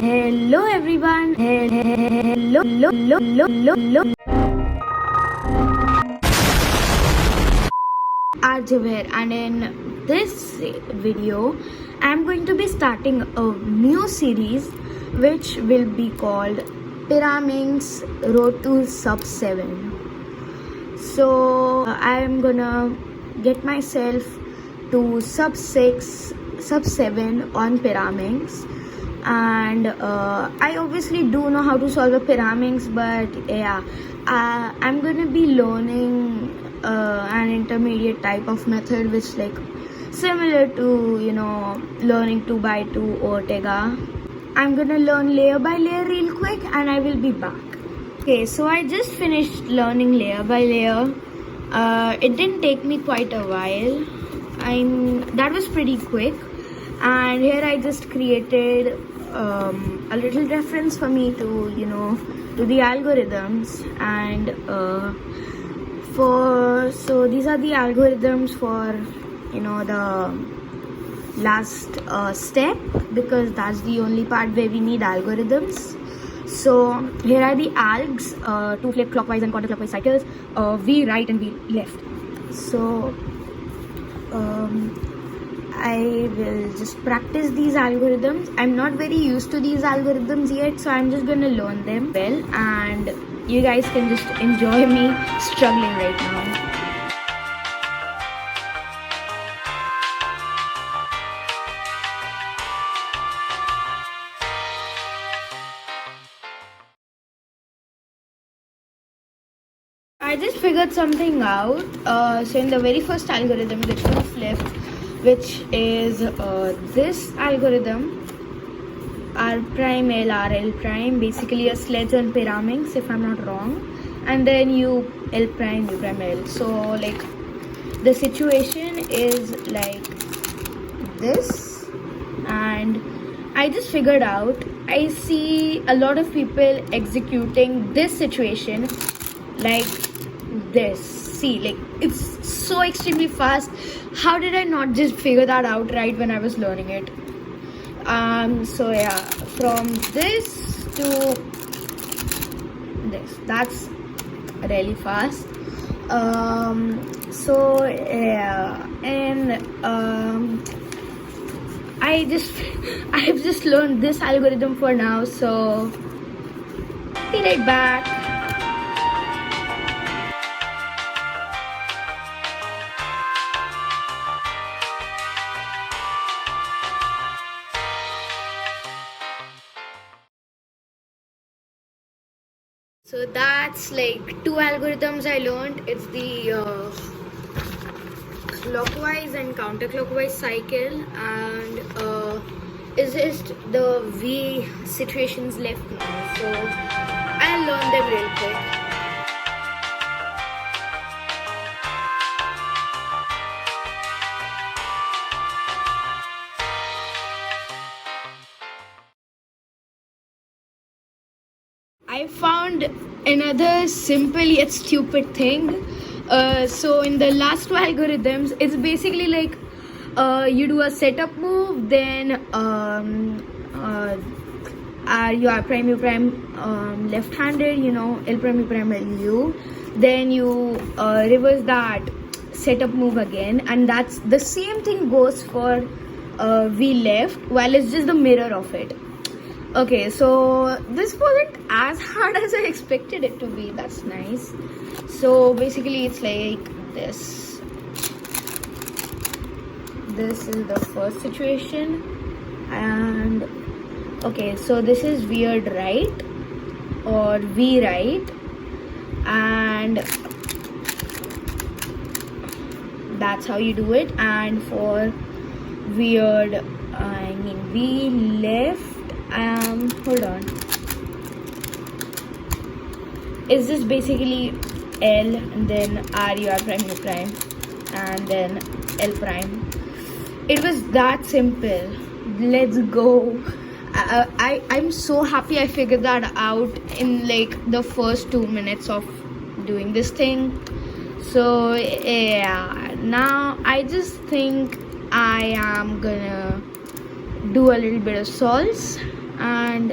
Hello everyone. Hello. Arjaver, and in this video I'm going to be starting a new series which will be called Pyraminx Road to Sub 7. So I'm gonna get myself to sub 6, sub 7 on Pyraminx, and I obviously do know how to solve a Pyraminx, but yeah, I'm gonna be learning an intermediate type of method which like similar to learning 2x2 Ortega. I'm gonna learn layer by layer real quick and I will be back. Okay, so I just finished learning layer by layer. It didn't take me quite a while. That was pretty quick, and here I just created a little reference for me to to the algorithms, and so these are the algorithms for the last step, because that's the only part where we need algorithms. So here are the algs, 2 flip clockwise and counterclockwise cycles, V right and V left. So I will just practice these algorithms. I'm not very used to these algorithms yet, so I'm just gonna learn them well, and you guys can just enjoy me struggling right now. I just figured something out. So in the very first algorithm, the 2 flip, which is this algorithm, R prime L R L prime, basically a sledge on Pyraminx if I'm not wrong, and then U L prime U prime L. So like the situation is like this, and I just figured out, I see a lot of people executing this situation like this. See, like it's so extremely fast. How did I not just figure that out right when I was learning it? So yeah, from this to this, that's really fast. So yeah, and I've just learned this algorithm for now, so be right back. So that's like 2 algorithms I learned. It's the clockwise and counterclockwise cycle, and it's just the V situations left now. So I'll learn them real quick. I found another simple yet stupid thing. So in the last 2 algorithms, it's basically like you do a setup move, then you are prime U prime left-handed, L prime U prime L U, then you reverse that setup move again, and that's the same thing goes for V left, while it's just the mirror of it. Okay, so this wasn't as hard as I expected it to be. That's nice. So basically it's like this. This is the first situation, and okay, so this is weird right or V right, and that's how you do it. And for weird, I mean V left, hold on, is this basically L and then R U R prime U prime and then L prime. It was that simple. Let's go. I'm so happy I figured that out in like the first 2 minutes of doing this thing. So yeah, now I just think I am gonna do a little bit of solves and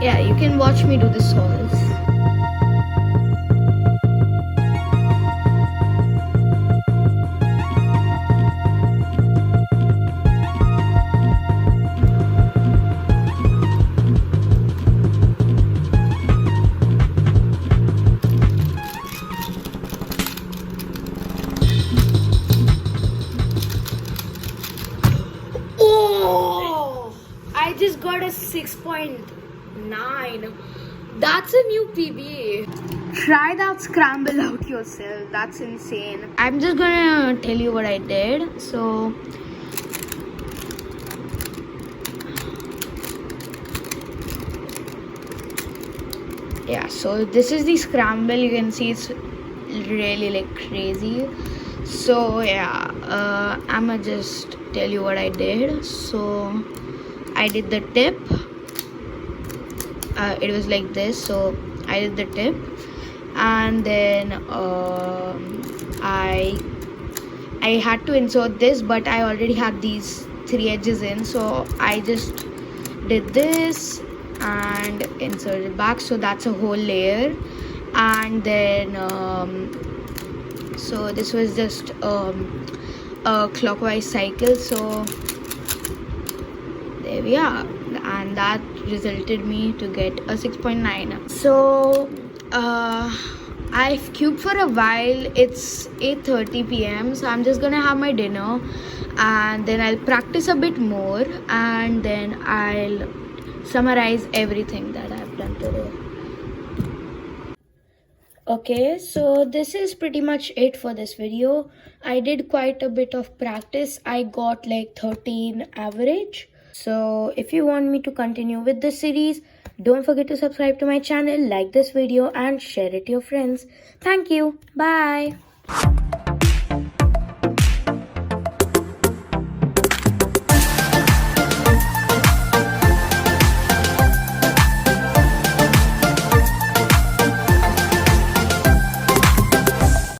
yeah, you can watch me do the solves. Oh, I just got a 6.9. That's a new PB. Try that scramble out yourself. That's insane. I'm just gonna tell you what I did. So yeah, so this is the scramble. You can see it's really like crazy. So yeah, I'ma just tell you what I did. So I did the tip. It was like this. So I did the tip, and then I had to insert this, but I already had these 3 edges in, so I just did this and inserted back. So that's a whole layer. And then so this was just a clockwise cycle. So there we are, and that resulted me to get a 6.9. So I've cubed for a while. It's 8:30 p.m. so I'm just gonna have my dinner, and then I'll practice a bit more, and then I'll summarize everything that I've done today. Okay, so this is pretty much it for this video. I did quite a bit of practice. I got like 13 average. So if you want me to continue with this series, don't forget to subscribe to my channel, like this video and share it to your friends. Thank you. Bye.